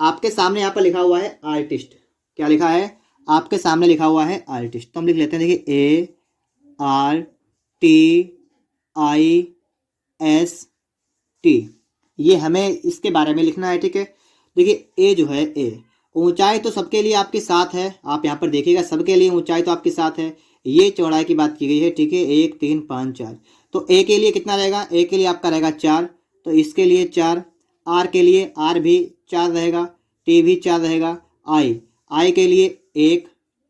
आपके सामने यहाँ पर लिखा हुआ है आर्टिस्ट। क्या लिखा है? आपके सामने लिखा हुआ है आर्टिस्ट। तो हम लिख लेते हैं, देखिए ARTIST। ये हमें इसके बारे में लिखना है, ठीक है। देखिए ए जो है, ए ऊंचाई तो सबके लिए आपके साथ है। आप यहाँ पर देखिएगा, सबके लिए ऊंचाई तो आपके साथ है। ये चौड़ाई की बात की गई है, ठीक है। 1 3 5 4। तो ए के लिए कितना रहेगा? ए के लिए आपका रहेगा 4, तो इसके लिए 4। आर के लिए आर भी 4 रहेगा, टी भी 4 रहेगा। आई के लिए 1,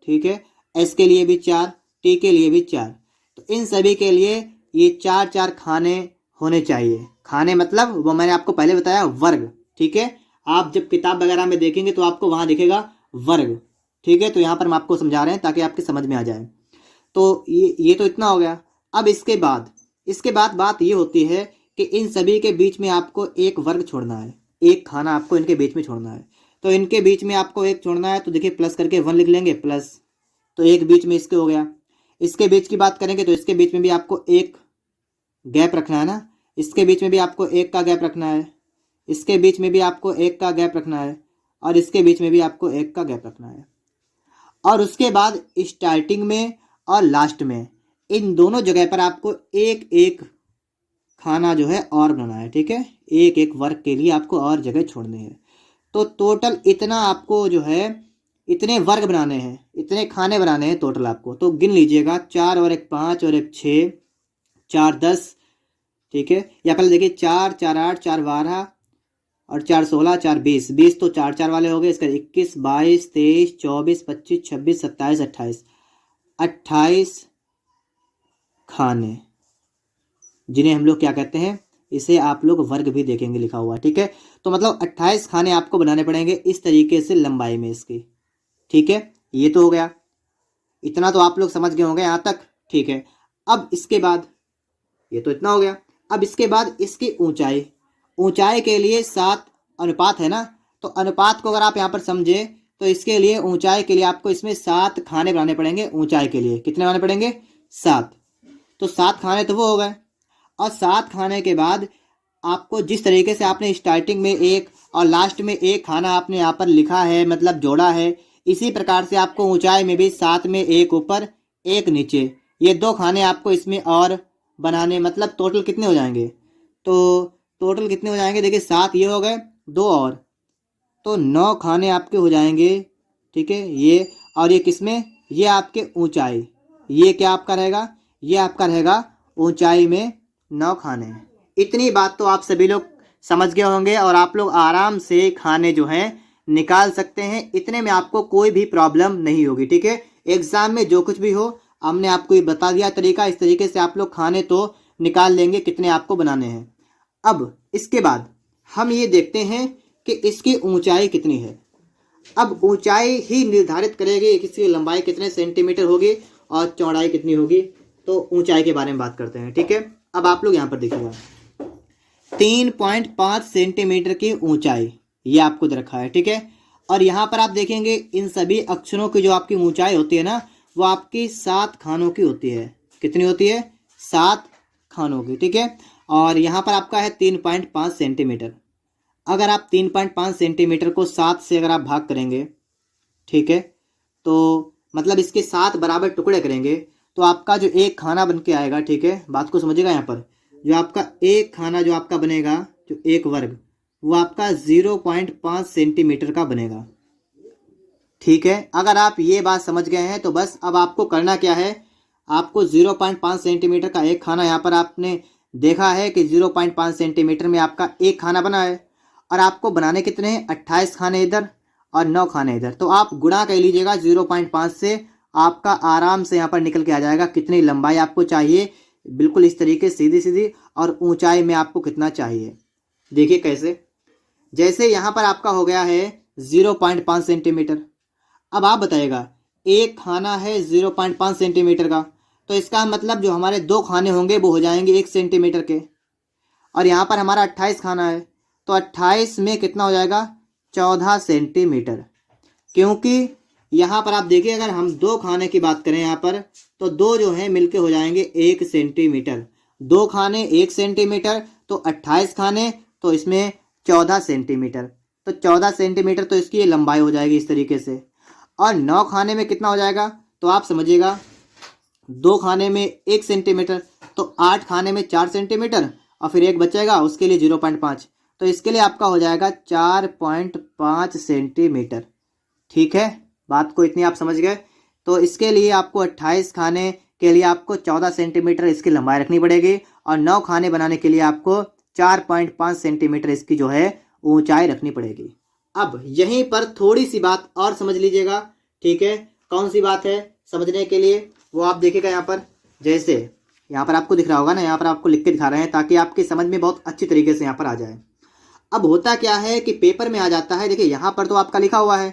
ठीक है। एस के लिए भी 4, टी के लिए भी 4। तो इन सभी के लिए ये 4 4 खाने होने चाहिए। खाने मतलब वो मैंने आपको पहले बताया, वर्ग, ठीक है। आप जब किताब वगैरह में देखेंगे तो आपको वहाँ दिखेगा वर्ग, ठीक है। तो यहाँ पर हम आपको समझा रहे हैं ताकि आपके समझ में आ जाए। तो ये तो इतना हो गया। अब इसके बाद बात ये होती है कि इन सभी के बीच में आपको एक वर्ग छोड़ना है, एक खाना आपको इनके बीच में छोड़ना है। तो इनके बीच में आपको एक छोड़ना है, तो देखिए प्लस करके 1 लिख लेंगे, प्लस। तो एक बीच में इसके हो गया। इसके बीच की बात करेंगे तो इसके बीच में भी आपको एक गैप रखना है ना, इसके बीच में भी आपको एक का गैप रखना है, इसके बीच में भी आपको एक का गैप रखना है, और इसके बीच में भी आपको एक का गैप रखना है। और उसके बाद स्टार्टिंग में और लास्ट में इन दोनों जगह पर आपको एक एक खाना जो है और बनाना है, ठीक है। एक एक वर्ग के लिए आपको और जगह छोड़नी है। तो टोटल इतना आपको जो है, इतने वर्ग बनाने हैं, इतने खाने बनाने हैं टोटल आपको। तो गिन लीजिएगा, 4 और 1 5 और 1 6, 4 10, ठीक है। या पहले देखिए 4 4 8 4 12 और 4 16 4 20। 20 तो 4 4 वाले हो गए। इसका 21 22 23 24 25 26 27 28, 28 खाने, जिन्हें हम लोग क्या कहते हैं, इसे आप लोग वर्ग भी देखेंगे लिखा हुआ, ठीक है। तो मतलब 28 खाने आपको बनाने पड़ेंगे इस तरीके से लंबाई में इसकी, ठीक है। ये तो हो गया, इतना तो आप लोग समझ गए होंगे यहाँ तक, ठीक है। अब इसके बाद, ये तो इतना हो गया। अब इसके बाद इसकी ऊंचाई के लिए 7 अनुपात है ना। तो अनुपात को अगर आप यहाँ पर समझे तो इसके लिए ऊंचाई के लिए आपको इसमें 7 खाने बनाने पड़ेंगे। ऊंचाई के लिए कितने बनाने पड़ेंगे? 7। तो 7 खाने तो वो हो गए। और 7 खाने के बाद आपको जिस तरीके से आपने स्टार्टिंग में एक और लास्ट में एक खाना आपने यहाँ पर लिखा है, मतलब जोड़ा है, इसी प्रकार से आपको ऊंचाई में भी 7 में एक ऊपर एक नीचे, ये 2 खाने आपको इसमें और बनाने। मतलब टोटल कितने हो जाएंगे? तो टोटल कितने हो जाएंगे? देखिए 7 ये हो गए, 2 और, तो 9 खाने आपके हो जाएंगे, ठीक है। ये और ये किसमें? ये आपके ऊंचाई, ये क्या आपका रहेगा? ये आपका रहेगा ऊंचाई में 9 खाने। इतनी बात तो आप सभी लोग समझ गए होंगे और आप लोग आराम से खाने जो हैं निकाल सकते हैं। इतने में आपको कोई भी प्रॉब्लम नहीं होगी, ठीक है। एग्जाम में जो कुछ भी हो, हमने आपको ये बता दिया तरीका, इस तरीके से आप लोग खाने तो निकाल लेंगे कितने आपको बनाने हैं। अब इसके बाद हम ये देखते हैं कि इसकी ऊंचाई कितनी है। अब ऊंचाई ही निर्धारित करेगी कि इसकी लंबाई कितने सेंटीमीटर होगी और चौड़ाई कितनी होगी। तो ऊंचाई के बारे में बात करते हैं, ठीक है। अब आप लोग यहाँ पर देखिएगा, 3.5 सेंटीमीटर की ऊंचाई ये आपको दे रखा है, ठीक है। और यहाँ पर आप देखेंगे इन सभी अक्षरों की जो आपकी ऊंचाई होती है ना, वो आपकी 7 खानों की होती है। कितनी होती है? 7 खानों की, ठीक है। और यहाँ पर आपका है 3.5 सेंटीमीटर। अगर आप 3.5 सेंटीमीटर को 7 से अगर आप भाग करेंगे, ठीक है, तो मतलब इसके 7 बराबर टुकड़े करेंगे तो आपका जो एक खाना बन के आएगा, ठीक है, बात को समझिएगा। यहाँ पर जो आपका एक खाना जो आपका बनेगा, जो एक वर्ग, वो आपका 0.5 सेंटीमीटर का बनेगा, ठीक है। अगर आप ये बात समझ गए हैं तो बस अब आपको करना क्या है, आपको 0.5 सेंटीमीटर का एक खाना, यहाँ पर आपने देखा है कि 0.5 सेंटीमीटर में आपका एक खाना बना है और आपको बनाने कितने हैं? 28 खाने इधर और 9 खाने इधर। तो आप गुणा कर लीजिएगा 0.5 से, आपका आराम से यहाँ पर निकल के आ जाएगा कितनी लंबाई आपको चाहिए, बिल्कुल इस तरीके सीधी सीधी। और ऊंचाई में आपको कितना चाहिए, देखिए कैसे। जैसे यहाँ पर आपका हो गया है 0.5 सेंटीमीटर। अब आप बताइएगा, एक खाना है 0.5 सेंटीमीटर का, तो इसका मतलब जो हमारे 2 खाने होंगे वो हो जाएंगे 1 सेंटीमीटर के। और यहाँ पर हमारा 28 खाना है, तो 28 में कितना हो जाएगा? 14 सेंटीमीटर। क्योंकि यहाँ पर आप देखिए, अगर हम 2 खाने की बात करें यहाँ पर, तो 2 जो है मिलके हो जाएंगे 1 सेंटीमीटर। 2 खाने 1 सेंटीमीटर, तो 28 खाने, तो इसमें 14 सेंटीमीटर। तो 14 सेंटीमीटर तो इसकी लंबाई हो जाएगी इस तरीके से। और 9 खाने में कितना हो जाएगा, तो आप समझिएगा 2 खाने में 1 सेंटीमीटर, तो 8 खाने में 4 सेंटीमीटर, और फिर एक बचेगा उसके लिए 0.5, तो इसके लिए आपका हो जाएगा 4.5 सेंटीमीटर। ठीक है, बात को इतनी आप समझ गए। तो इसके लिए आपको 28 खाने के लिए आपको 14 सेंटीमीटर इसकी लंबाई रखनी पड़ेगी, और 9 खाने बनाने के लिए आपको 4.5 सेंटीमीटर इसकी जो है ऊंचाई रखनी पड़ेगी। अब यहीं पर थोड़ी सी बात और समझ लीजिएगा। ठीक है, कौन सी बात है समझने के लिए, वो आप देखिएगा यहाँ पर। जैसे यहाँ पर आपको दिख रहा होगा ना, यहाँ पर आपको लिख के दिखा रहे हैं ताकि आपकी समझ में बहुत अच्छी तरीके से यहाँ पर आ जाए। अब होता क्या है कि पेपर में आ जाता है, देखिए यहाँ पर तो आपका लिखा हुआ है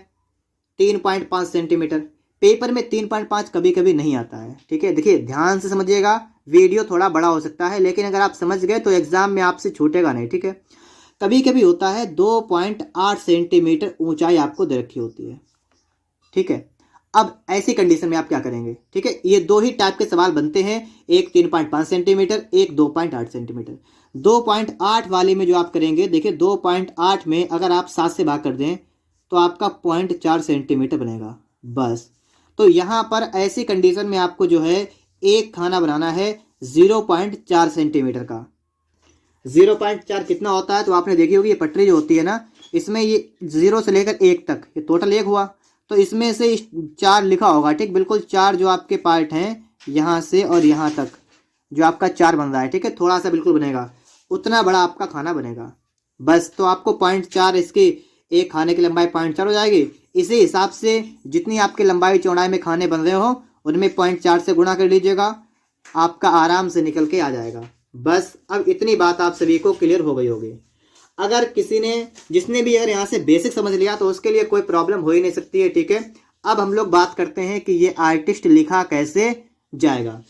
3.5 सेंटीमीटर, पेपर में 3.5 कभी कभी नहीं आता है। ठीक है, देखिए ध्यान से समझिएगा, वीडियो थोड़ा बड़ा हो सकता है लेकिन अगर आप समझ गए तो एग्जाम में आपसे छूटेगा नहीं। ठीक है, कभी कभी होता है 2.8 सेंटीमीटर ऊंचाई आपको दे रखी होती है। ठीक है, अब ऐसी कंडीशन में आप क्या करेंगे। ठीक है, ये 2 ही टाइप के सवाल बनते हैं, एक 3.5 सेंटीमीटर, एक 2.8 सेंटीमीटर। 2.8 वाले में जो आप करेंगे, देखिए 2.8 में अगर आप 7 से भाग कर दें तो आपका 0.4 सेंटीमीटर बनेगा बस। तो यहाँ पर ऐसी कंडीशन में आपको जो है एक खाना बनाना है 0.4 सेंटीमीटर का। 0.4 कितना होता है, तो आपने देखी होगी ये पटरी जो होती है ना, इसमें ये 0 से लेकर 1 तक ये टोटल 1 हुआ, तो इसमें से 4 लिखा होगा। ठीक, बिल्कुल 4 जो आपके पार्ट हैं यहाँ से और यहाँ तक जो आपका 4 बन रहा है। ठीक है, थोड़ा सा बिल्कुल बनेगा, उतना बड़ा आपका खाना बनेगा बस। तो आपको 0.4 इसकी एक खाने की लंबाई 0.4 हो जाएगी। इसी हिसाब से जितनी आपकी लंबाई चौड़ाई में खाने बन रहे हो उनमें 0.4 से गुणा कर लीजिएगा, आपका आराम से निकल के आ जाएगा बस। अब इतनी बात आप सभी को क्लियर हो गई होगी। अगर किसी ने जिसने भी अगर यहाँ से बेसिक समझ लिया तो उसके लिए कोई प्रॉब्लम हो ही नहीं सकती है। ठीक है, अब हम लोग बात करते हैं कि ये आर्टिस्ट लिखा कैसे जाएगा।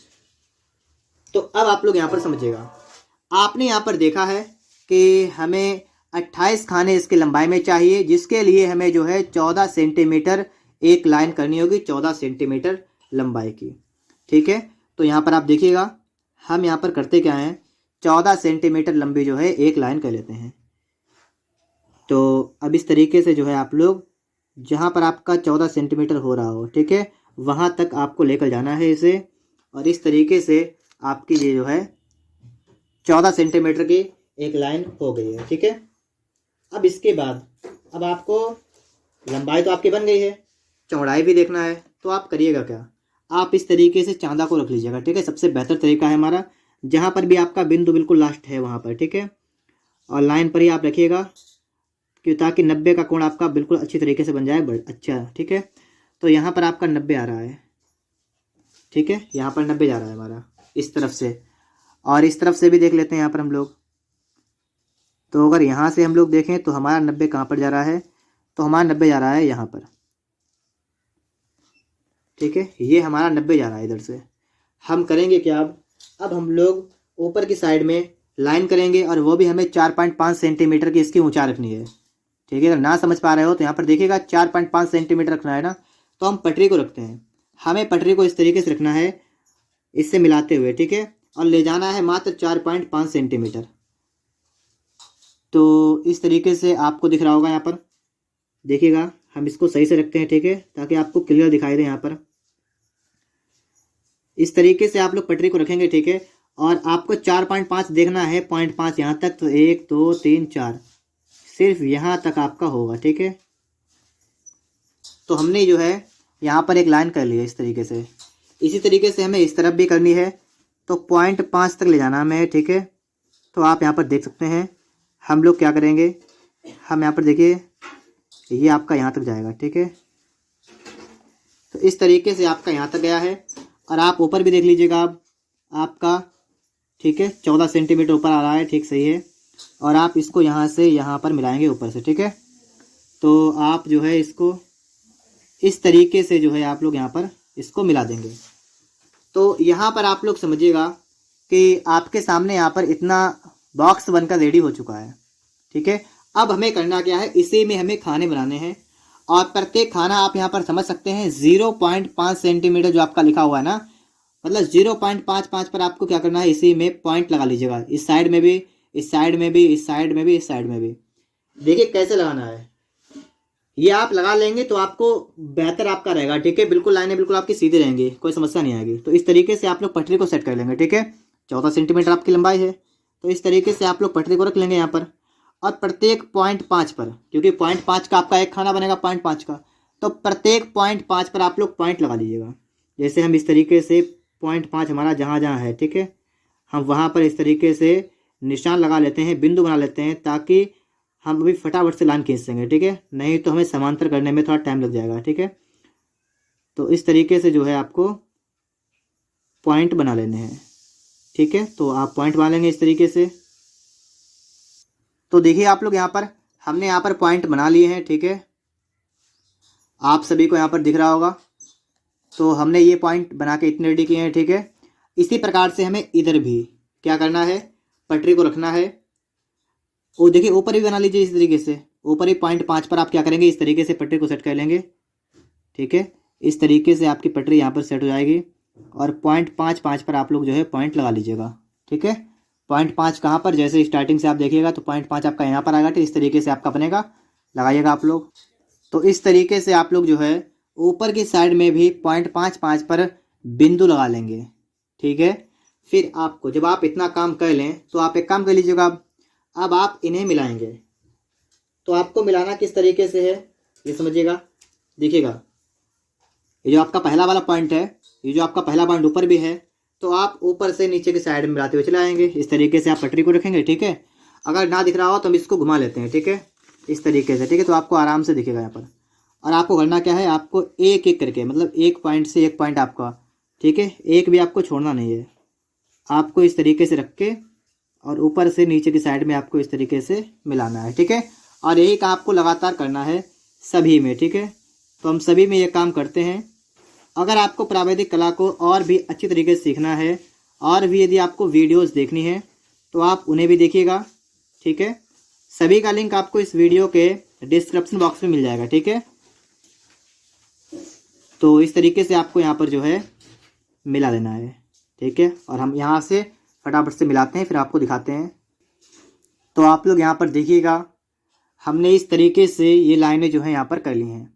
तो अब आप लोग यहाँ पर समझिएगा, आपने यहाँ पर देखा है कि हमें 28 खाने इसकी लंबाई में चाहिए, जिसके लिए हमें जो है 14 सेंटीमीटर एक लाइन करनी होगी, 14 सेंटीमीटर लंबाई की। ठीक है, तो यहाँ पर आप देखिएगा हम यहाँ पर करते क्या हैं, 14 सेंटीमीटर लंबी जो है एक लाइन कर लेते हैं। तो अब इस तरीके से जो है आप लोग जहाँ पर आपका 14 सेंटीमीटर हो रहा हो, ठीक है, वहाँ तक आपको लेकर जाना है इसे, और इस तरीके से आपकी ये जो है 14 सेंटीमीटर की एक लाइन हो गई है। ठीक है, अब इसके बाद अब आपको लंबाई तो आपकी बन गई है, चौड़ाई भी देखना है, तो आप करिएगा क्या, आप इस तरीके से चांदा को रख लीजिएगा। ठीक है, सबसे बेहतर तरीका है हमारा, जहाँ पर भी आपका बिंदु बिल्कुल लास्ट है वहाँ पर। ठीक है, और लाइन पर ही आप रखिएगा कि ताकि 90 का कोण आपका बिल्कुल अच्छी तरीके से बन जाए। अच्छा, ठीक है, तो यहाँ पर आपका 90 आ रहा है। ठीक है, यहाँ पर 90 जा रहा है हमारा इस तरफ से, और इस तरफ से भी देख लेते हैं यहाँ पर हम लोग। तो अगर यहाँ से हम लोग देखें तो हमारा 90 कहाँ पर जा रहा है, तो हमारा 90 जा रहा है यहाँ पर। ठीक है, ये हमारा 90 जा रहा है इधर से। हम करेंगे क्या, अब हम लोग ऊपर की साइड में लाइन करेंगे, और वो भी हमें 4.5 सेंटीमीटर की इसकी ऊंचाई रखनी है। ठीक है, अगर ना समझ पा रहे हो तो यहाँ पर देखिएगा 4.5 सेंटीमीटर रखना है ना, तो हम पटरी को रखते हैं। हमें पटरी को इस तरीके से रखना है, इससे मिलाते हुए। ठीक है, और ले जाना है मात्र 4.5 सेंटीमीटर। तो इस तरीके से आपको दिख रहा होगा यहाँ पर, देखिएगा हम इसको सही से रखते हैं। ठीक है, ताकि आपको क्लियर दिखाई दे यहाँ पर। इस तरीके से आप लोग पटरी को रखेंगे। ठीक है, और आपको 4.5 देखना है, 0.5 यहाँ तक, तो 1 2 3 4 सिर्फ यहाँ तक आपका होगा। ठीक है, तो हमने जो है यहाँ पर एक लाइन कर ली है इस तरीके से। इसी तरीके से हमें इस तरफ भी करनी है, तो 0.5 तक ले जाना हमें। ठीक है, तो आप यहाँ पर देख सकते हैं हम लोग क्या करेंगे, हम यहाँ पर देखिए ये आपका यहाँ तक जाएगा। ठीक है, तो इस तरीके से आपका यहाँ तक गया है, और आप ऊपर भी देख लीजिएगा आपका। ठीक है, 14 सेंटीमीटर ऊपर आ रहा है, ठीक सही है, और आप इसको यहाँ से यहाँ पर मिलाएंगे ऊपर से। ठीक है, तो आप जो है इसको इस तरीके से जो है आप लोग यहाँ पर इसको मिला देंगे। तो यहाँ पर आप लोग समझिएगा कि आपके सामने यहाँ पर इतना बॉक्स बनकर रेडी हो चुका है। ठीक है, अब हमें करना क्या है, इसी में हमें खाने बनाने हैं, और प्रत्येक खाना आप यहाँ पर समझ सकते हैं 0.5 सेंटीमीटर जो आपका लिखा हुआ है ना, मतलब 0.55 पर आपको क्या करना है, इसी में पॉइंट लगा लीजिएगा, इस साइड में भी, इस साइड में भी, इस साइड में भी, इस साइड में भी। देखिए कैसे लगाना है, ये आप लगा लेंगे तो आपको बेहतर आपका रहेगा, ठीक है। बिल्कुल लाइनें बिल्कुल आपकी सीधी रहेंगी, कोई समस्या नहीं आएगी। तो इस तरीके से आप लोग पटरी को सेट कर लेंगे, ठीक है। 14 सेंटीमीटर आपकी लंबाई है, तो इस तरीके से आप लोग पटरी को रख लेंगे यहाँ पर। और प्रत्येक 0.5 पर, क्योंकि 0.5 का आपका एक खाना बनेगा 0.5 का, तो प्रत्येक 0.5 पर आप लोग पॉइंट लगा लीजिएगा। जैसे हम इस तरीके से 0.5 हमारा जहाँ जहाँ है, ठीक है, हम वहाँ पर इस तरीके से निशान लगा लेते हैं, बिंदु बना लेते हैं, ताकि हम अभी फटाफट से लाइन खींच सकेंगे, ठीक है। नहीं तो हमें समांतर करने में थोड़ा टाइम लग जाएगा, ठीक है। तो इस तरीके से जो है आपको पॉइंट बना लेने हैं, ठीक है। तो आप पॉइंट बना लेंगे इस तरीके से। तो देखिए आप लोग यहाँ पर, हमने यहाँ पर पॉइंट बना लिए हैं, ठीक है। आप सभी को यहाँ पर दिख रहा होगा। तो हमने ये पॉइंट बना के इतने रेडी किए हैं, ठीक है। इसी प्रकार से हमें इधर भी क्या करना है, पटरी को रखना है। वो देखिए ऊपर भी बना लीजिए इस तरीके से। ऊपर ही 0.5 पर आप क्या करेंगे, इस तरीके से पटरी को सेट कर लेंगे, ठीक है। इस तरीके से आपकी पटरी यहाँ पर सेट हो जाएगी। और 0.5 पर आप लोग जो है पॉइंट लगा लीजिएगा, ठीक है। 0.5 कहाँ पर, जैसे स्टार्टिंग से आप देखिएगा तो 0.5 आपका यहाँ पर आएगा, तो इस तरीके से आपका बनेगा, लगाइएगा आप लोग। तो इस तरीके से आप लोग जो है ऊपर की साइड में भी 0.5 पर बिंदु लगा लेंगे, ठीक है। फिर आपको जब आप इतना काम कर लें तो आप एक काम कर लीजिएगा। अब आप इन्हें मिलाएंगे। तो आपको मिलाना किस तरीके से है ये समझिएगा। देखिएगा, ये जो आपका पहला वाला पॉइंट है, ये जो आपका पहला पॉइंट ऊपर भी है, तो आप ऊपर से नीचे की साइड में मिलाते हुए चले आएंगे। इस तरीके से आप पटरी को रखेंगे, ठीक है। अगर ना दिख रहा हो तो हम इसको घुमा लेते हैं, ठीक है, इस तरीके से, ठीक है। तो आपको आराम से दिखेगा यहाँ पर। और आपको करना क्या है, आपको एक एक करके, मतलब एक पॉइंट से एक पॉइंट आपका, ठीक है, एक भी आपको छोड़ना नहीं है। आपको इस तरीके से रख के और ऊपर से नीचे की साइड में आपको इस तरीके से मिलाना है, ठीक है। और यही काम आपको लगातार करना है सभी में, ठीक है। तो हम सभी में ये काम करते हैं। अगर आपको प्रावैधिक कला को और भी अच्छी तरीके से सीखना है, और भी यदि आपको वीडियोस देखनी है, तो आप उन्हें भी देखिएगा, ठीक है। सभी का लिंक आपको इस वीडियो के डिस्क्रिप्शन बॉक्स में मिल जाएगा, ठीक है। तो इस तरीके से आपको यहाँ पर जो है मिला लेना है, ठीक है। और हम यहाँ से फटाफट से मिलाते हैं, फिर आपको दिखाते हैं। तो आप लोग यहाँ पर देखिएगा, हमने इस तरीके से ये लाइनें जो है यहाँ पर कर ली हैं।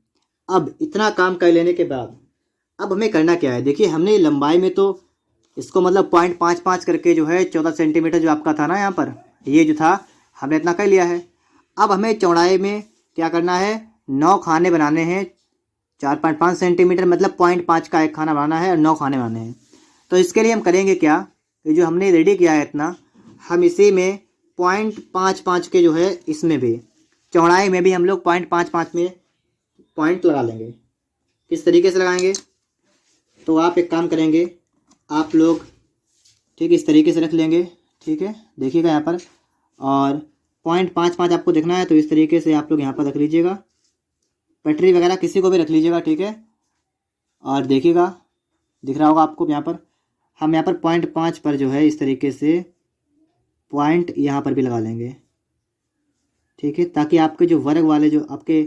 अब इतना काम कर लेने के बाद अब हमें करना क्या है, देखिए हमने लंबाई में तो इसको मतलब 0.55 करके जो है 14 सेंटीमीटर जो आपका था ना यहाँ पर, ये जो था हमने इतना कर लिया है। अब हमें चौड़ाई में क्या करना है, 9 खाने बनाने हैं। 4.5 सेंटीमीटर मतलब 0.5 का एक खाना बनाना है और 9 खाने बनाने हैं। तो इसके लिए हम करेंगे क्या, ये जो हमने रेडी किया है इतना, हम इसी में 0.55 के जो है इसमें भी चौड़ाई में भी हम लोग 0.55 में पॉइंट लगा लेंगे। किस तरीके से लगाएंगे, तो आप एक काम करेंगे, आप लोग ठीक इस तरीके से रख लेंगे, ठीक है, देखिएगा यहाँ पर। और 0.55 आपको देखना है तो इस तरीके से आप लोग यहाँ पर रख लीजिएगा। पटरी वगैरह किसी को भी रख लीजिएगा, ठीक है। और देखिएगा दिख रहा होगा आपको यहाँ पर, हम यहाँ पर 0.5 पर जो है इस तरीके से पॉइंट यहाँ पर भी लगा लेंगे, ठीक है, ताकि आपके जो वर्ग वाले जो आपके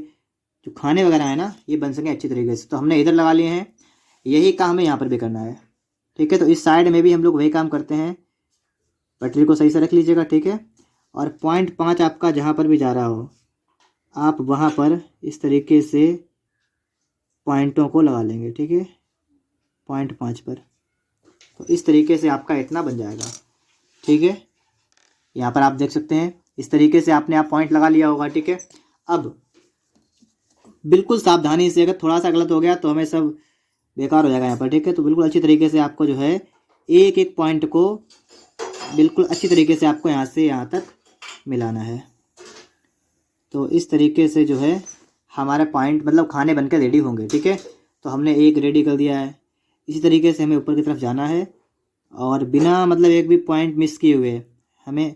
जो खाने वगैरह है ना, ये बन सके अच्छी तरीके से। तो हमने इधर लगा लिए हैं, यही काम हमें यहाँ पर भी करना है, ठीक है। तो इस साइड में भी हम लोग वही काम करते हैं। पटरी को सही से रख लीजिएगा, ठीक है। और 0.5 आपका जहाँ पर भी जा रहा हो, आप वहाँ पर इस तरीके से पॉइंटों को लगा लेंगे, ठीक है, 0.5 पर। तो इस तरीके से आपका इतना बन जाएगा, ठीक है। यहाँ पर आप देख सकते हैं इस तरीके से आपने आप पॉइंट लगा लिया होगा, ठीक है। अब बिल्कुल सावधानी से, अगर थोड़ा सा गलत हो गया तो हमें सब बेकार हो जाएगा यहाँ पर, ठीक है। तो बिल्कुल अच्छी तरीके से आपको जो है एक एक पॉइंट को बिल्कुल अच्छी तरीके से आपको यहाँ से यहाँ तक मिलाना है। तो इस तरीके से जो है हमारा पॉइंट मतलब खाने बनकर रेडी होंगे, ठीक है। तो हमने एक रेडी कर दिया है। इसी तरीके से हमें ऊपर की तरफ जाना है और बिना मतलब एक भी पॉइंट मिस किए हुए हमें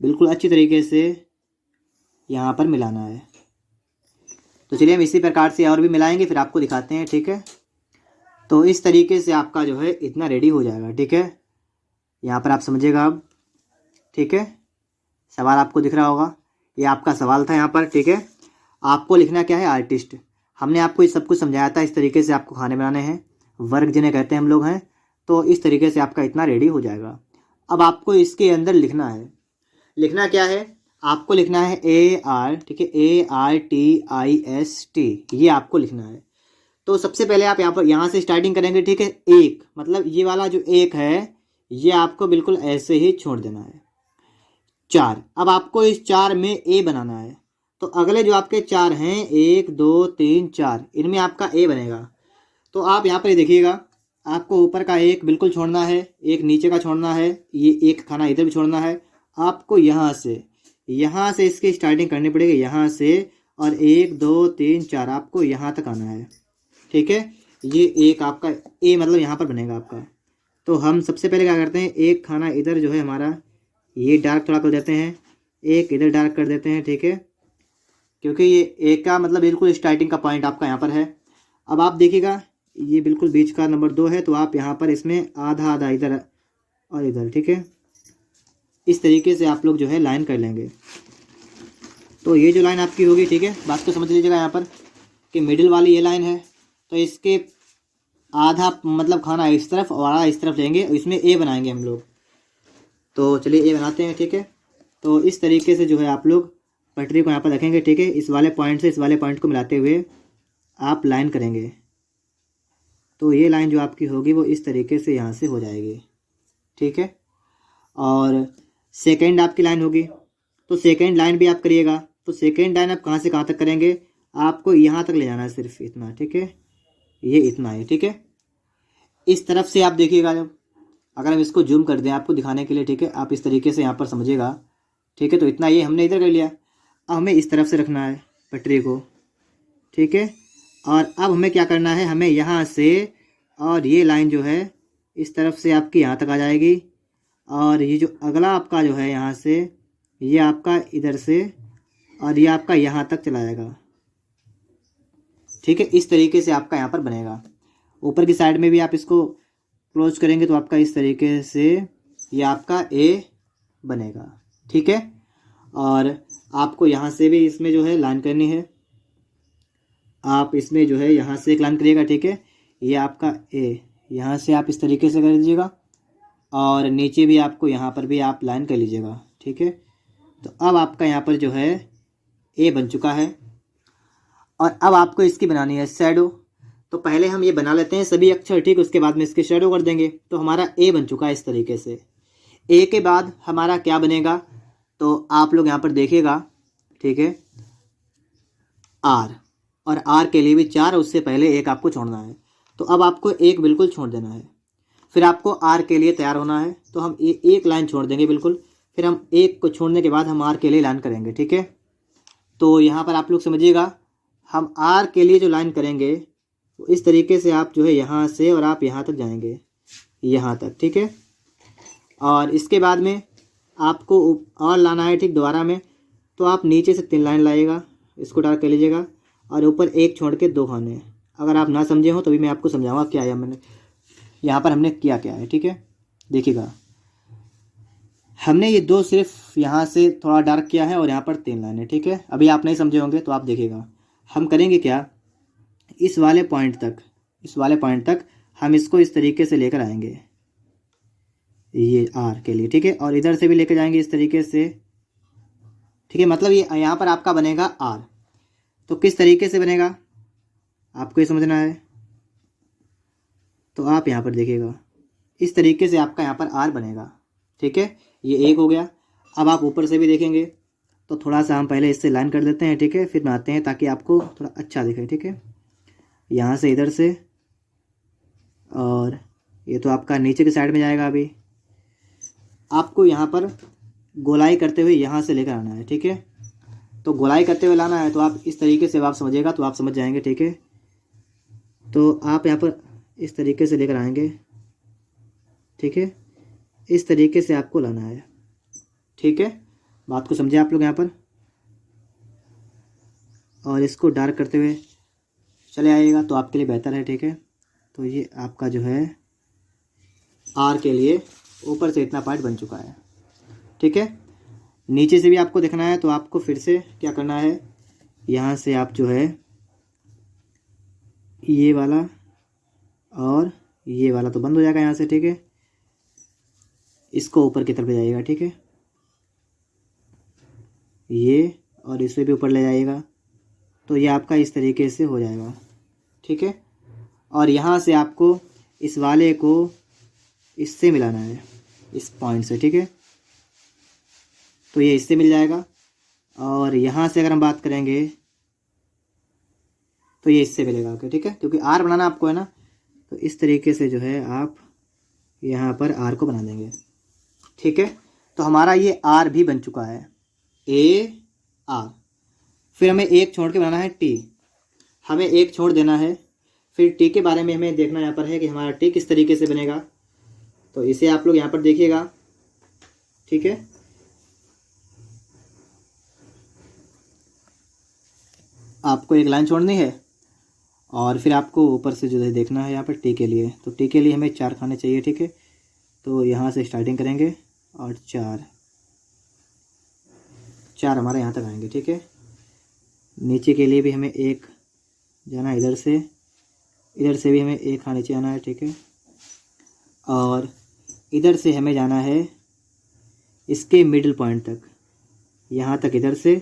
बिल्कुल अच्छी तरीके से यहाँ पर मिलाना है। तो चलिए हम इसी प्रकार से और भी मिलाएंगे, फिर आपको दिखाते हैं, ठीक है। तो इस तरीके से आपका जो है इतना रेडी हो जाएगा, ठीक है। यहाँ पर आप समझिएगा अब, ठीक है। सवाल आपको दिख रहा होगा, ये आपका सवाल था यहाँ पर, ठीक है। आपको लिखना क्या है, आर्टिस्ट। हमने आपको ये सब कुछ समझाया था, इस तरीके से आपको खाने बनाने हैं, वर्ग जिन्हें कहते हैं हम लोग हैं। तो इस तरीके से आपका इतना रेडी हो जाएगा। अब आपको इसके अंदर लिखना है। लिखना क्या है, आपको लिखना है AR, ठीक है, ARTIST, ये आपको लिखना है। तो सबसे पहले आप यहाँ से स्टार्टिंग करेंगे, ठीक है। एक मतलब ये वाला जो एक है ये आपको बिल्कुल ऐसे ही छोड़ देना है। 4, अब आपको इस 4 में ए बनाना है। तो अगले जो आपके 4 हैं, 1 2 3 4, इनमें आपका ए बनेगा। तो आप यहाँ पर ये देखिएगा, आपको ऊपर का एक बिल्कुल छोड़ना है, एक नीचे का छोड़ना है, ये एक खाना इधर भी छोड़ना है। आपको यहाँ से इसकी स्टार्टिंग करनी पड़ेगी, यहाँ से, और 1 2 3 4 आपको यहाँ तक आना है, ठीक है। ये एक आपका ए मतलब यहाँ पर बनेगा आपका। तो हम सबसे पहले क्या करते हैं, एक खाना इधर जो है हमारा ये डार्क थोड़ा कर देते हैं, एक इधर डार्क कर देते हैं, ठीक है, क्योंकि ये एक का मतलब बिल्कुल स्टार्टिंग का पॉइंट आपका यहाँ पर है। अब आप देखिएगा ये बिल्कुल बीच का नंबर 2 है, तो आप यहाँ पर इसमें आधा आधा इधर और इधर, ठीक है। इस तरीके से आप लोग जो है लाइन कर लेंगे। तो ये जो लाइन आपकी होगी, ठीक है, बात को समझ लीजिएगा यहाँ पर कि मिडिल वाली ये लाइन है, तो इसके आधा मतलब खाना इस तरफ और आधा इस तरफ लेंगे, और इसमें ए बनाएंगे हम लोग। तो चलिए ए बनाते हैं, ठीक है। तो इस तरीके से जो है आप लोग पटरी को यहाँ पर रखेंगे, ठीक है। इस वाले पॉइंट से इस वाले पॉइंट को मिलाते हुए आप लाइन करेंगे। तो ये लाइन जो आपकी होगी वो इस तरीके से यहाँ से हो जाएगी, ठीक है। और सेकेंड आपकी लाइन होगी, तो सेकेंड लाइन भी आप करिएगा। तो सेकेंड लाइन आप कहाँ से कहाँ तक करेंगे, आपको यहाँ तक ले जाना है, सिर्फ इतना, ठीक है, ये इतना है, ठीक है। इस तरफ से आप देखिएगा, जब अगर हम इसको जूम कर दें आपको दिखाने के लिए, ठीक है, आप इस तरीके से यहाँ पर समझिएगा, ठीक है। तो इतना ये हमने इधर कर लिया। अब हमें इस तरफ से रखना है पटरी को, ठीक है। और अब हमें क्या करना है, हमें यहाँ से, और ये लाइन जो है इस तरफ से आपकी यहाँ तक आ जाएगी, और ये जो अगला आपका जो है यहाँ से, ये आपका इधर से, और ये आपका यहाँ तक चला जाएगा, ठीक है। इस तरीके से आपका यहाँ पर बनेगा। ऊपर की साइड में भी आप इसको क्लोज करेंगे तो आपका इस तरीके से ये आपका ए बनेगा, ठीक है। और आपको यहाँ से भी इसमें जो है लाइन करनी है, आप इसमें जो है यहाँ से एक लाइन करिएगा, ठीक है। ये आपका ए, यहाँ से आप इस तरीके से कर लीजिएगा, और नीचे भी आपको यहाँ पर भी आप लाइन कर लीजिएगा, ठीक है। तो अब आपका यहाँ पर जो है ए बन चुका है। और अब आपको इसकी बनानी है शैडो। तो पहले हम ये बना लेते हैं सभी अक्षर, ठीक, उसके बाद में इसके शैडो कर देंगे। तो हमारा ए बन चुका है इस तरीके से। ए के बाद हमारा क्या बनेगा, तो आप लोग यहाँ पर देखिएगा, ठीक है, आर, और आर के लिए भी 4, उससे पहले एक आपको छोड़ना है। तो अब आपको एक बिल्कुल छोड़ देना है, फिर आपको आर के लिए तैयार होना है। तो हम एक लाइन छोड़ देंगे बिल्कुल, फिर हम एक को छोड़ने के बाद हम आर के लिए लाइन करेंगे, ठीक है। तो यहाँ पर आप लोग समझिएगा, हम आर के लिए जो लाइन करेंगे तो इस तरीके से आप जो है यहाँ से और आप यहाँ तक जाएंगे, यहाँ तक, ठीक है। और इसके बाद में आपको और लाना है, ठीक, दोबारा में। तो आप नीचे से 3 लाइन लाइएगा, इसको डार्क कर लीजिएगा, और ऊपर एक छोड़ के 2 खाने। अगर आप ना समझे हो तो भी मैं आपको समझाऊंगा क्या है मैंने यहाँ पर हमने किया क्या है, ठीक है। देखिएगा, हमने ये 2 सिर्फ यहाँ से थोड़ा डार्क किया है, और यहाँ पर 3 लाइन है, ठीक है। अभी आप नहीं समझे होंगे तो आप देखिएगा, हम करेंगे क्या, इस वाले पॉइंट तक हम इसको इस तरीके से लेकर आएंगे, ये आर के लिए, ठीक है। और इधर से भी लेकर जाएंगे इस तरीके से, ठीक है। मतलब ये यहाँ पर आपका बनेगा आर। तो किस तरीके से बनेगा आपको ये समझना है। तो आप यहाँ पर देखिएगा, इस तरीके से आपका यहाँ पर आर बनेगा, ठीक है। ये एक हो गया। अब आप ऊपर से भी देखेंगे तो थोड़ा सा हम पहले इससे लाइन कर देते हैं, ठीक है, फिर बनाते हैं ताकि आपको थोड़ा अच्छा दिखे, ठीक है। यहाँ से इधर से, और ये तो आपका नीचे की साइड में जाएगा। अभी आपको यहाँ पर गोलाई करते हुए यहाँ से लेकर आना है, ठीक है। तो गोलाई करते हुए लाना है, तो आप इस तरीके से आप समझिएगा तो आप समझ जाएंगे, ठीक है। तो आप यहाँ पर इस तरीके से लेकर आएंगे, ठीक है, इस तरीके से आपको लाना है, ठीक है। बात को समझे आप लोग यहाँ पर, और इसको डार्क करते हुए चले आइएगा तो आपके लिए बेहतर है, ठीक है। तो ये आपका जो है आर के लिए ऊपर से इतना पार्ट बन चुका है, ठीक है। नीचे से भी आपको देखना है, तो आपको फिर से क्या करना है, यहाँ से आप जो है ये वाला और ये वाला तो बंद हो जाएगा यहाँ से, ठीक है। इसको ऊपर की तरफ ले जाइएगा, ठीक है। ये, और इसे भी ऊपर ले जाइएगा, तो ये आपका इस तरीके से हो जाएगा, ठीक है। और यहाँ से आपको इस वाले को इससे मिलाना है, इस पॉइंट से, ठीक है। तो ये इससे मिल जाएगा। और यहाँ से अगर हम बात करेंगे तो ये इससे मिलेगा, ओके, ठीक है, क्योंकि आर बनाना आपको है ना। तो इस तरीके से जो है आप यहाँ पर आर को बना देंगे, ठीक है। तो हमारा ये आर भी बन चुका है, ए आर। फिर हमें एक छोड़ के बनाना है टी, हमें एक छोड़ देना है। फिर टी के बारे में हमें देखना यहाँ पर है कि हमारा टी किस तरीके से बनेगा। तो इसे आप लोग यहाँ पर देखिएगा, ठीक है। आपको एक लाइन छोड़नी है और फिर आपको ऊपर से जो है देखना है यहाँ पर टी के लिए। तो टी के लिए हमें 4 खाने चाहिए, ठीक है। तो यहाँ से स्टार्टिंग करेंगे और 4 हमारे यहाँ तक आएंगे, ठीक है। नीचे के लिए भी हमें एक जाना है, इधर से भी हमें एक नीचे जाना है, ठीक है। और इधर से हमें जाना है इसके मिडिल पॉइंट तक, यहाँ तक इधर से,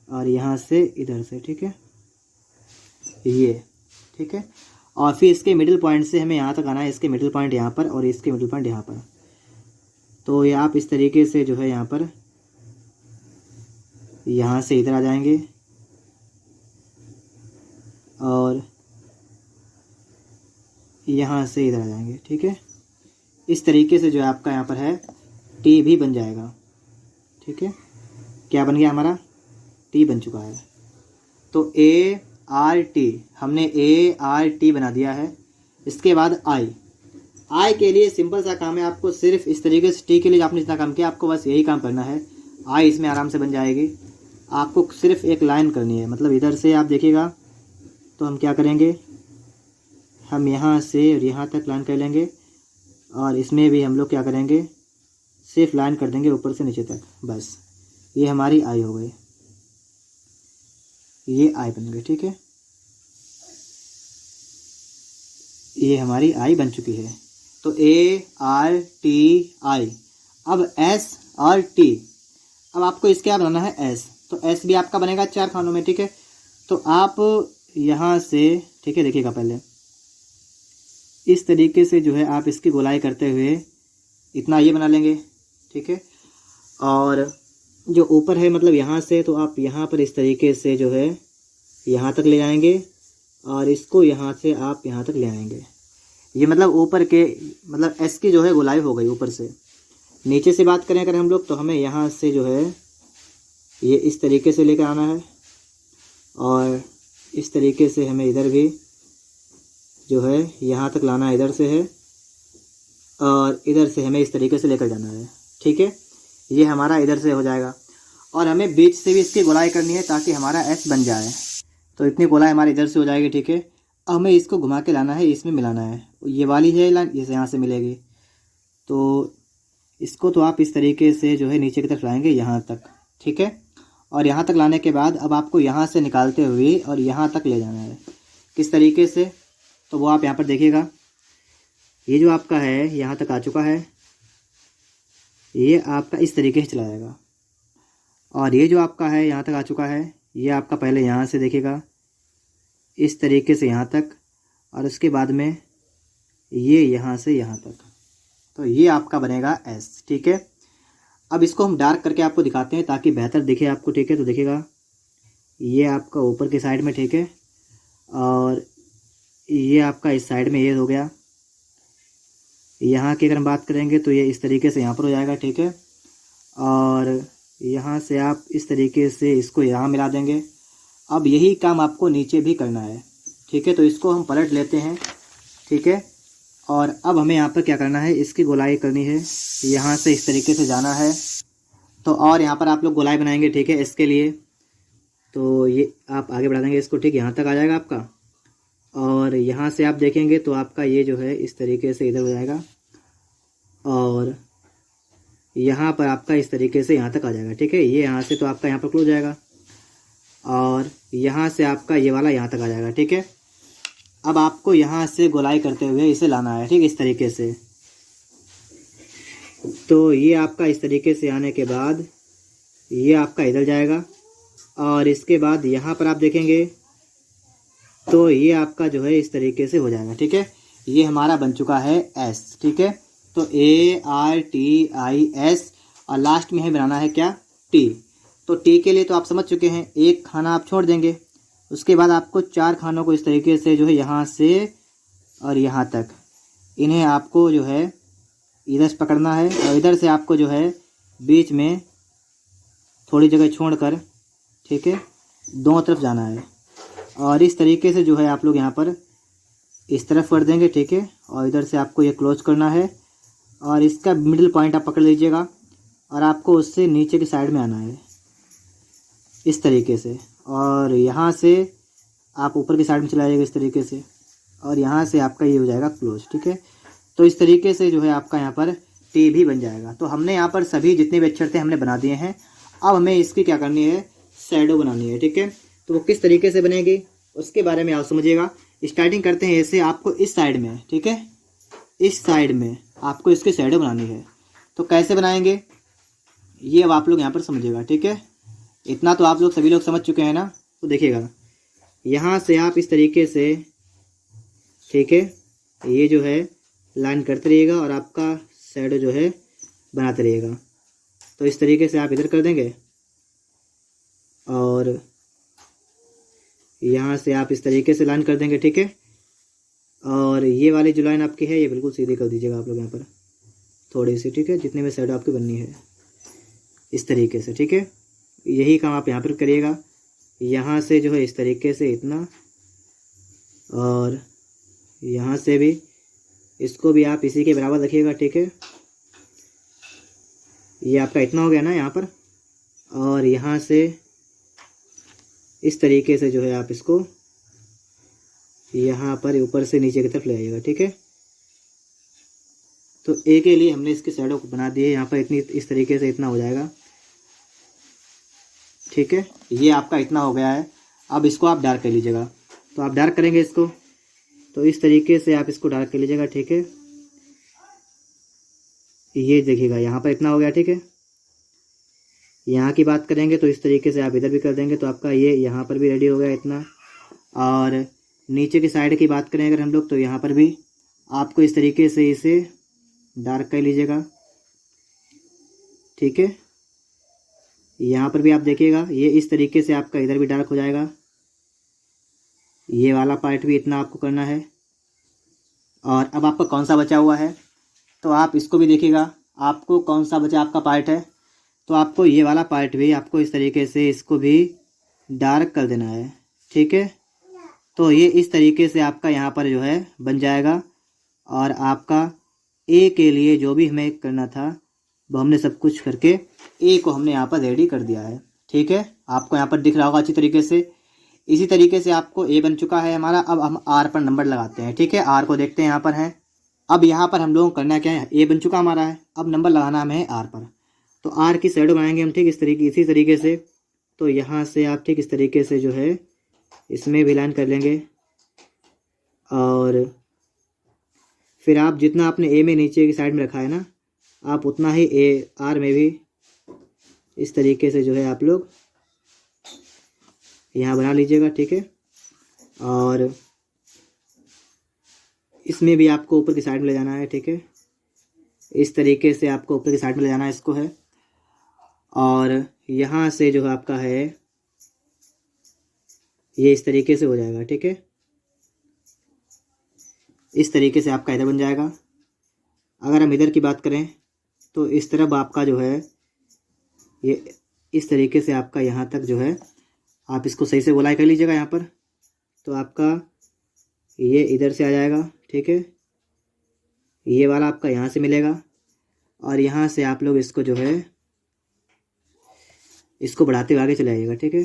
और यहाँ से इधर से, ठीक है, ये, ठीक है। और फिर इसके मिडिल पॉइंट से हमें यहाँ तक आना है, इसके मिडिल पॉइंट यहाँ पर और इसके मिडिल पॉइंट यहाँ पर। तो ये आप इस तरीके से जो है यहाँ पर, यहाँ से इधर आ जाएंगे और यहाँ से इधर आ जाएंगे, ठीक है। इस तरीके से जो है आपका यहाँ पर है टी भी बन जाएगा, ठीक है। क्या बन गया हमारा, टी बन चुका है। तो ए आर टी, हमने ए आर टी बना दिया है। इसके बाद आई के लिए सिंपल सा काम है, आपको सिर्फ इस तरीके से टी के लिए आपने जितना काम किया आपको बस यही काम करना है। आई इसमें आराम से बन जाएगी। आपको सिर्फ एक लाइन करनी है, मतलब इधर से आप देखिएगा तो हम क्या करेंगे, हम यहाँ से और यहाँ तक लाइन कर लेंगे और इसमें भी हम लोग क्या करेंगे, सिर्फ लाइन कर देंगे ऊपर से नीचे तक, बस। ये हमारी आई हो गई, ये आई बन गई, ठीक है। ये हमारी आई बन चुकी है। तो ए आर टी आई। अब एस और टी, अब आपको इसके क्या बनाना है, एस। तो एस भी आपका बनेगा 4 खानों में, ठीक है। तो आप यहाँ से, ठीक है, देखिएगा पहले इस तरीके से जो है आप इसकी गोलाई करते हुए इतना ये बना लेंगे, ठीक है। और जो ऊपर है मतलब यहाँ से, तो आप यहाँ पर इस तरीके से जो है यहाँ तक ले जाएंगे और इसको यहाँ से आप यहाँ तक ले आएंगे। ये मतलब ऊपर के, मतलब एस की जो है गोलाई हो गई ऊपर से। नीचे से बात करें अगर हम लोग, तो हमें यहाँ से जो है ये इस तरीके से लेकर आना है और इस तरीके से हमें इधर भी जो है यहाँ तक लाना है, इधर से है और इधर से हमें इस तरीके से लेकर जाना है, ठीक है। ये हमारा इधर से हो जाएगा और हमें बीच से भी इसकी गोलाई करनी है ताकि हमारा एस बन जाए। तो इतनी गोलाई हमारी इधर से हो जाएगी, ठीक है। अब हमें इसको घुमा के लाना है, इसमें मिलाना है। ये वाली है लाइन, ये यहाँ से मिलेगी। तो इसको तो आप इस तरीके से जो है नीचे की तरफ लाएंगे यहाँ तक, ठीक है। और यहाँ तक लाने के बाद अब आपको यहाँ से निकालते हुए और यहाँ तक ले जाना है। किस तरीके से, तो वो आप यहाँ पर देखिएगा। ये जो आपका है यहाँ तक आ चुका है, ये आपका इस तरीके से चला जाएगा। और ये जो आपका है यहाँ तक आ चुका है, ये आपका पहले यहाँ से देखिएगा इस तरीके से यहाँ तक, और उसके बाद में ये यहाँ से यहाँ तक। तो ये आपका बनेगा एस, ठीक है। अब इसको हम डार्क करके आपको दिखाते हैं ताकि बेहतर दिखे आपको, ठीक है। तो देखिएगा ये आपका ऊपर की साइड में, ठीक है, और ये आपका इस साइड में ये हो गया। यहाँ की अगर हम बात करेंगे तो ये इस तरीके से यहाँ पर हो जाएगा, ठीक है। और यहाँ से आप इस तरीके से इसको यहाँ मिला देंगे। अब यही काम आपको नीचे भी करना है, ठीक है। तो इसको हम पलट लेते हैं, ठीक है। और अब हमें यहाँ पर क्या करना है, इसकी गोलाई करनी है। यहाँ से इस तरीके से जाना है। तो और यहाँ पर आप लोग गोलाई बनाएंगे, ठीक है, इसके लिए। तो ये आप आगे बढ़ा देंगे इसको, ठीक, यहाँ तक आ जाएगा आपका। और यहाँ से आप देखेंगे तो आपका ये जो है इस तरीके से इधर हो जाएगा और यहाँ पर आपका इस तरीके से यहाँ तक आ जाएगा, ठीक है। ये यहाँ से तो आपका यहाँ पर क्लोज जाएगा और यहाँ से आपका ये वाला यहाँ तक आ जाएगा, ठीक है। अब आपको यहाँ से गोलाई करते हुए इसे लाना है, ठीक, इस तरीके से। तो ये आपका इस तरीके से आने के बाद ये आपका इधर जाएगा और इसके बाद यहाँ पर आप देखेंगे तो ये आपका जो है इस तरीके से हो जाएगा। ठीक है, ये हमारा बन चुका है एस। ठीक है, तो ARTIS और लास्ट में है बनाना है क्या, टी। तो टी के लिए तो आप समझ चुके हैं, एक खाना आप छोड़ देंगे, उसके बाद आपको 4 खानों को इस तरीके से जो है यहाँ से और यहाँ तक इन्हें आपको जो है इधर से पकड़ना है और इधर से आपको जो है बीच में थोड़ी जगह छोड़कर, ठीक है, दोनों तरफ जाना है और इस तरीके से जो है आप लोग यहाँ पर इस तरफ कर देंगे। ठीक है, और इधर से आपको ये क्लोज करना है और इसका मिडिल पॉइंट आप पकड़ लीजिएगा और आपको उससे नीचे की साइड में आना है इस तरीके से, और यहाँ से आप ऊपर की साइड में चला जाएगा इस तरीके से और यहाँ से आपका ये हो जाएगा क्लोज। ठीक है, तो इस तरीके से जो है आपका यहाँ पर टी भी बन जाएगा। तो हमने यहाँ पर सभी जितने भी अक्षर थे हमने बना दिए हैं। अब हमें इसकी क्या करनी है, शैडो बनानी है। ठीक है, तो वो किस तरीके से बनेगी उसके बारे में आप समझिएगा। स्टार्टिंग करते हैं ऐसे, आपको इस साइड में, ठीक है, इस साइड में आपको इसकी शैडो बनानी है। तो कैसे बनाएंगे ये अब आप लोग यहाँ पर समझिएगा। ठीक है, इतना तो आप लोग सभी लोग समझ चुके हैं ना। तो देखिएगा, यहाँ से आप इस तरीके से, ठीक है, ये जो है लाइन करते रहिएगा और आपका शैडो जो है बनाते रहिएगा। तो इस तरीके से आप इधर कर देंगे और यहाँ से आप इस तरीके से लाइन कर देंगे। ठीक है, और ये वाली जो लाइन आपकी है ये बिल्कुल सीधी कर दीजिएगा आप लोग यहाँ पर थोड़ी सी। ठीक है, जितने में शैडो आपकी बननी है इस तरीके से। ठीक है, यही काम आप यहाँ पर करिएगा। यहाँ से जो है इस तरीके से इतना, और यहाँ से भी इसको भी आप इसी के बराबर रखिएगा। ठीक है, ये आपका इतना हो गया ना यहाँ पर, और यहाँ से इस तरीके से जो है आप इसको यहाँ पर ऊपर से नीचे की तरफ ले आइएगा। ठीक है, तो ए के लिए हमने इसके शैडो को बना दिए यहाँ पर इतनी, इस तरीके से इतना हो जाएगा। ठीक है, ये आपका इतना हो गया है। अब इसको आप डार्क कर लीजिएगा। तो आप डार्क करेंगे इसको, तो इस तरीके से आप इसको डार्क कर लीजिएगा। ठीक है, ये देखिएगा यहाँ पर इतना हो गया। ठीक है, यहाँ की बात करेंगे तो इस तरीके से आप इधर भी कर देंगे तो आपका ये यहाँ पर भी रेडी हो गया इतना। और नीचे की साइड की बात करें अगर हम लोग, तो यहाँ पर भी आपको इस तरीके से इसे डार्क कर लीजिएगा। ठीक है, यहाँ पर भी आप देखिएगा ये इस तरीके से आपका इधर भी डार्क हो जाएगा। ये वाला पार्ट भी इतना आपको करना है। और अब आपका कौन सा बचा हुआ है तो आप इसको भी देखिएगा, आपको कौन सा बचा आपका पार्ट है। तो आपको ये वाला पार्ट भी आपको इस तरीके से इसको भी डार्क कर देना है। ठीक है, तो ये इस तरीके से आपका यहाँ पर जो है बन जाएगा। और आपका ए के लिए जो भी हमें करना था वो हमने सब कुछ करके ए को हमने यहाँ पर रेडी कर दिया है। ठीक है, आपको यहाँ पर दिख रहा होगा अच्छी तरीके से। इसी तरीके से आपको ए बन चुका है हमारा। अब हम आर पर नंबर लगाते हैं। ठीक है, आर को देखते हैं यहाँ पर है। अब यहाँ पर हम लोगों को करना क्या है, ए बन चुका हमारा है, अब नंबर लगाना हमें आर पर। तो आर की शैडो बनाएंगे हम, ठीक, इसी तरीके से। तो यहाँ से आप ठीक इस तरीके से जो है इसमें भी लाइन कर लेंगे और फिर आप जितना आपने ए में नीचे की साइड में रखा है ना, आप उतना ही ए आर में भी इस तरीके से जो है आप लोग यहाँ बना लीजिएगा। ठीक है, और इसमें भी आपको ऊपर की साइड में ले जाना है। ठीक है, इस तरीके से आपको ऊपर की साइड में ले जाना है इसको है। और यहाँ से जो आपका है ये इस तरीके से हो जाएगा। ठीक है, इस तरीके से आपका इधर बन जाएगा। अगर हम इधर की बात करें तो इस तरफ आपका जो है ये इस तरीके से आपका यहाँ तक जो है आप इसको सही से गोलाई कर लीजिएगा यहाँ पर। तो आपका ये इधर से आ जाएगा। ठीक है, ये वाला आपका यहाँ से मिलेगा और यहाँ से आप लोग इसको जो है इसको बढ़ाते हुए आगे चले आइएगा। ठीक है,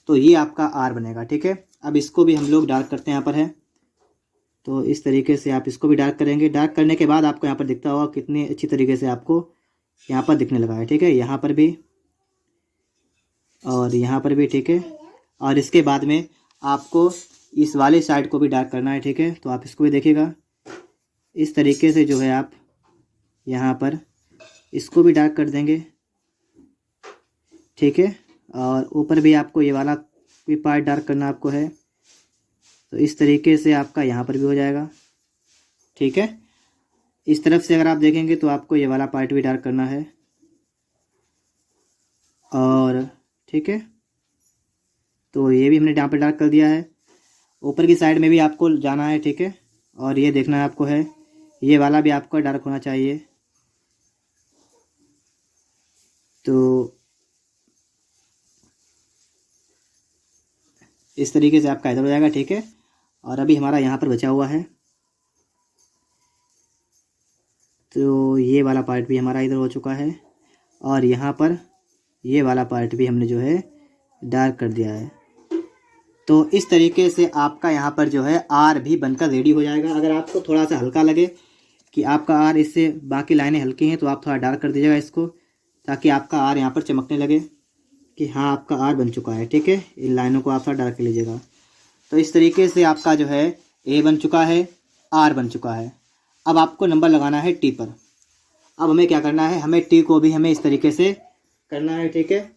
तो ये आपका आर बनेगा। ठीक है, अब इसको भी हम लोग डार्क करते हैं यहाँ पर है। तो इस तरीके से आप इसको भी डार्क करेंगे। डार्क करने के बाद आपको यहाँ पर दिखता होगा कितनी अच्छी तरीके से आपको यहाँ पर दिखने लगा है। ठीक है, यहाँ पर भी और यहाँ पर भी। ठीक है, और इसके बाद में आपको इस वाले साइड को भी डार्क करना है। ठीक है, तो आप इसको भी देखिएगा इस तरीके से जो है आप यहाँ पर इसको भी डार्क कर देंगे, ठीक है। और ऊपर भी आपको ये वाला भी पार्ट डार्क करना आपको है, तो इस तरीके से आपका यहाँ पर भी हो जाएगा, ठीक है। इस तरफ से अगर आप देखेंगे तो आपको ये वाला पार्ट भी डार्क करना है, और ठीक है, तो ये भी हमने यहाँ पर डार्क कर दिया है। ऊपर की साइड में भी आपको जाना है, ठीक है। और ये देखना है आपको है, ये वाला भी आपका डार्क होना चाहिए। तो इस तरीके से आपका इधर हो जाएगा, ठीक है। और अभी हमारा यहाँ पर बचा हुआ है, तो ये वाला पार्ट भी हमारा इधर हो चुका है, और यहाँ पर ये वाला पार्ट भी हमने जो है डार्क कर दिया है। तो इस तरीके से आपका यहाँ पर जो है आर भी बनकर रेडी हो जाएगा। अगर आपको थोड़ा सा हल्का लगे कि आपका आर इससे बाकी लाइनें हल्की हैं, तो आप थोड़ा डार्क कर दीजिएगा इसको, ताकि आपका आर यहाँ पर चमकने लगे कि हाँ आपका आर बन चुका है, ठीक है। इन लाइनों को आप थोड़ा डार्क कर लीजिएगा। तो इस तरीके से आपका जो है ए बन चुका है, आर बन चुका है। अब आपको नंबर लगाना है टी पर। अब हमें क्या करना है, हमें टी को भी हमें इस तरीके से करना है, ठीक है।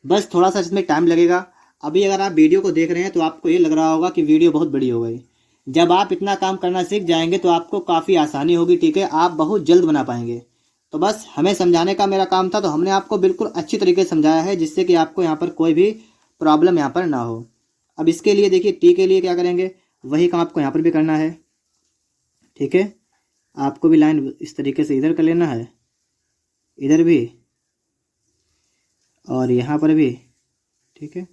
बस थोड़ा सा इसमें टाइम लगेगा। अभी अगर आप वीडियो को देख रहे हैं तो आपको ये लग रहा होगा कि वीडियो बहुत बड़ी हो गई। जब आप इतना काम करना सीख जाएंगे तो आपको काफ़ी आसानी होगी, ठीक है। आप बहुत जल्द बना पाएंगे। तो बस हमें समझाने का मेरा काम था, तो हमने आपको बिल्कुल अच्छी तरीके से समझाया है, जिससे कि आपको यहाँ पर कोई भी प्रॉब्लम यहाँ पर ना हो। अब इसके लिए देखिए, टी के लिए क्या करेंगे, वही काम आपको यहाँ पर भी करना है, ठीक है। आपको भी लाइन इस तरीके से इधर कर लेना है, इधर भी और यहाँ पर भी, ठीक है।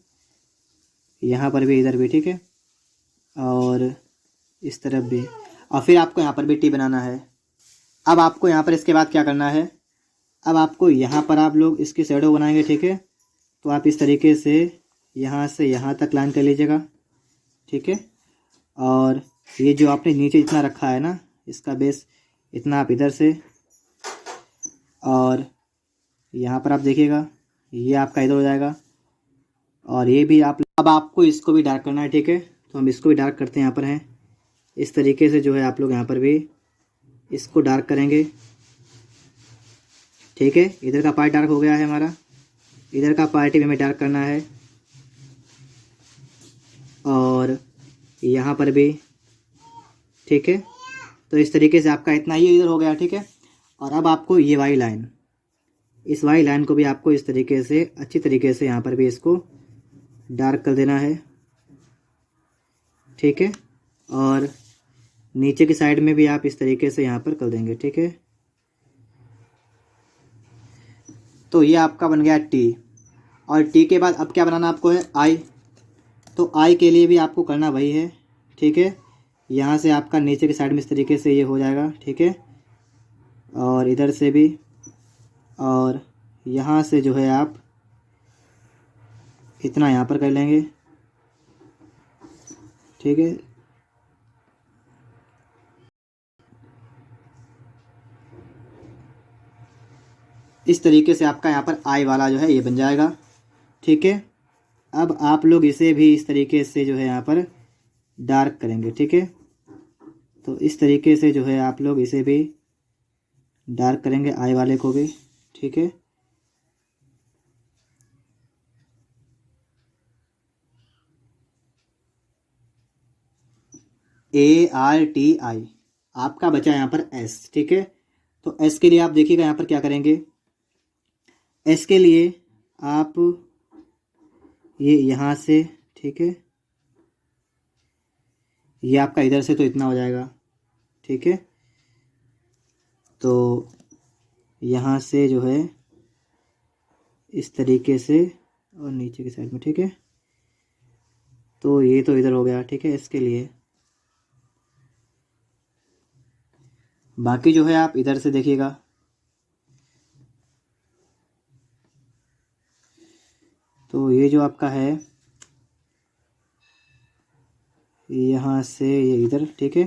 यहाँ पर भी, इधर भी, ठीक है। और इस तरफ भी, और फिर आपको यहाँ पर भी टी बनाना है। अब आपको यहाँ पर इसके बाद क्या करना है, अब आपको यहाँ पर आप लोग इसकी शैडो बनाएंगे, ठीक है। तो आप इस तरीके से यहाँ तक लाइन कर लीजिएगा, ठीक है। और ये जो आपने नीचे इतना रखा है ना, इसका बेस इतना आप इधर से, और यहाँ पर आप देखिएगा ये आपका इधर हो जाएगा, और ये भी आप, अब आपको इसको भी डार्क करना है, ठीक है। तो हम इसको भी डार्क करते हैं, यहाँ पर हैं इस तरीके से जो है आप लोग यहाँ पर भी इसको डार्क करेंगे, ठीक है। इधर का पार्ट डार्क हो गया है हमारा, इधर का पार्ट भी हमें डार्क करना है, और यहाँ पर भी, ठीक है। तो इस तरीके से आपका इतना ही इधर हो गया, ठीक है। और अब आपको ये वाली लाइन, इस वाली लाइन को भी आपको इस तरीके से अच्छी तरीके से यहाँ पर भी इसको डार्क कर देना है, ठीक है। और नीचे की साइड में भी आप इस तरीके से यहाँ पर कर देंगे, ठीक है। तो ये आपका बन गया टी। और टी के बाद अब क्या बनाना आपको है, आई। तो आई के लिए भी आपको करना वही है, ठीक है। यहाँ से आपका नीचे की साइड में इस तरीके से ये हो जाएगा, ठीक है। और इधर से भी, और यहाँ से जो है आप इतना यहाँ पर कर लेंगे, ठीक है। इस तरीके से आपका यहाँ पर आई वाला जो है ये बन जाएगा, ठीक है। अब आप लोग इसे भी इस तरीके से जो है यहाँ पर डार्क करेंगे, ठीक है। तो इस तरीके से जो है आप लोग इसे भी डार्क करेंगे, आई वाले को भी, ठीक है। ARTI आपका बचा यहाँ पर एस, ठीक है। तो एस के लिए आप देखिएगा यहाँ पर क्या करेंगे, एस के लिए आप ये यहाँ से, ठीक है, ये आपका इधर से तो इतना हो जाएगा, ठीक है। तो यहाँ से जो है इस तरीके से, और नीचे की साइड में, ठीक है। तो ये तो इधर हो गया, ठीक है, इसके लिए। बाकी जो है आप इधर से देखिएगा, तो ये जो आपका है यहाँ से ये इधर, ठीक है,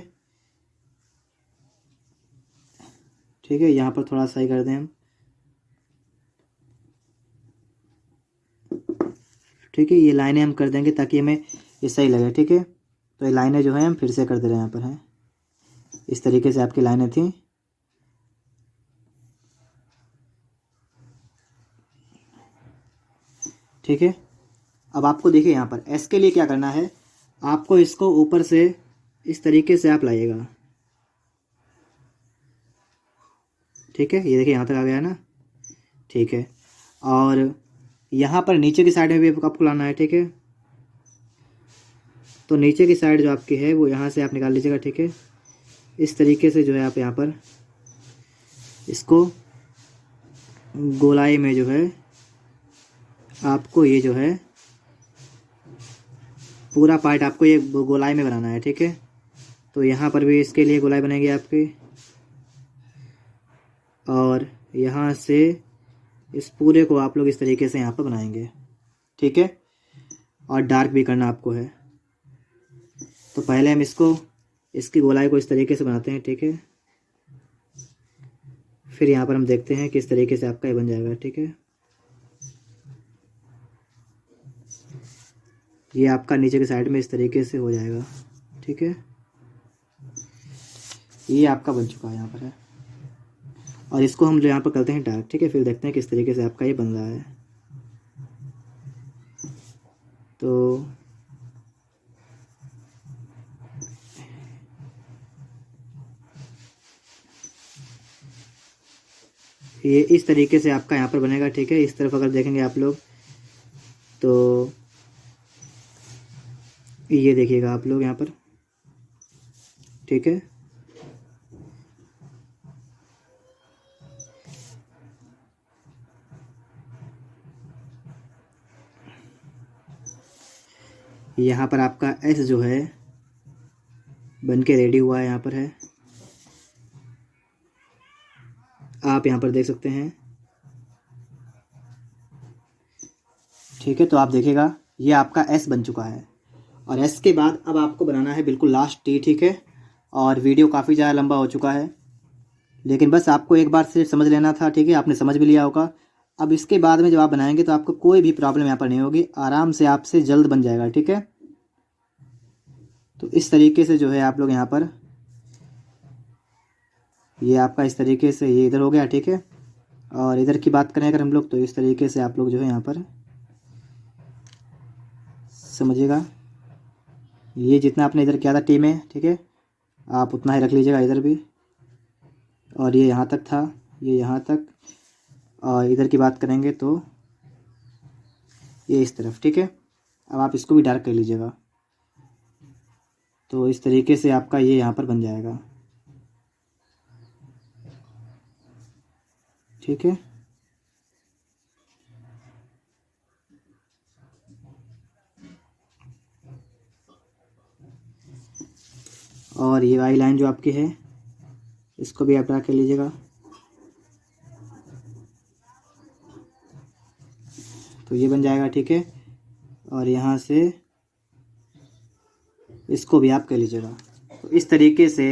ठीक है। यहाँ पर थोड़ा सही कर दें हम, ठीक है। ये लाइनें हम कर देंगे ताकि हमें ये सही लगे, ठीक है। तो ये लाइनें जो है हम फिर से कर दे रहे हैं, यहाँ पर हैं इस तरीके से आपकी लाइनें थी, ठीक है। अब आपको देखिए यहाँ पर एस के लिए क्या करना है, आपको इसको ऊपर से इस तरीके से आप लाइएगा, ठीक है। ये देखिए यहाँ तक आ गया ना, ठीक है। और यहाँ पर नीचे की साइड में भी आपको लाना है, ठीक है। तो नीचे की साइड जो आपकी है वो यहाँ से आप निकाल लीजिएगा, ठीक है। इस तरीके से जो है आप यहाँ पर इसको गोलाई में जो है आपको ये जो है पूरा पार्ट आपको ये गोलाई में बनाना है, ठीक है। तो यहाँ पर भी इसके लिए गोलाई बनेगी आपकी, और यहाँ से इस पूरे को आप लोग इस तरीके से यहाँ पर बनाएंगे, ठीक है। और डार्क भी करना आपको है। तो पहले हम इसकी गोलाई को इस तरीके से बनाते हैं, ठीक है। फिर यहाँ पर हम देखते हैं किस तरीके से आपका ये बन जाएगा, ठीक है। ये आपका नीचे की साइड में इस तरीके से हो जाएगा, ठीक है। ये आपका बन चुका है यहाँ पर है, और इसको हम यहाँ पर करते हैं डार्क, ठीक है। फिर देखते हैं किस तरीके से आपका ये बन रहा है। तो ये इस तरीके से आपका यहाँ पर बनेगा, ठीक है। इस तरफ अगर देखेंगे आप लोग तो ये देखिएगा आप लोग यहाँ पर, ठीक है। यहाँ पर आपका एस जो है बन के रेडी हुआ है, यहाँ पर है, आप यहाँ पर देख सकते हैं, ठीक है। तो आप देखिएगा ये आपका एस बन चुका है। और एस के बाद अब आपको बनाना है बिल्कुल लास्ट टी, ठीक है। और वीडियो काफ़ी ज़्यादा लंबा हो चुका है, लेकिन बस आपको एक बार से समझ लेना था, ठीक है। आपने समझ भी लिया होगा। अब इसके बाद में जब आप बनाएंगे तो आपको कोई भी प्रॉब्लम यहाँ पर नहीं होगी, आराम से आपसे जल्द बन जाएगा, ठीक है। तो इस तरीके से जो है आप लोग यहाँ पर ये आपका इस तरीके से ये इधर हो गया, ठीक है। और इधर की बात करें अगर हम लोग तो इस तरीके से आप लोग जो है यहाँ पर समझिएगा, ये जितना आपने इधर किया था टी में, ठीक है, आप उतना ही रख लीजिएगा इधर भी। और ये यहाँ तक था, ये यहाँ तक। और इधर की बात करेंगे तो ये इस तरफ, ठीक है। अब आप इसको भी डार्क कर लीजिएगा। तो इस तरीके से आपका ये यहाँ पर बन जाएगा, ठीक है। और ये वाली लाइन जो आपकी है इसको भी आप ड्रा कर लीजिएगा। तो ये बन जाएगा, ठीक है। और यहाँ से इसको भी आप कर लीजिएगा। तो इस तरीके से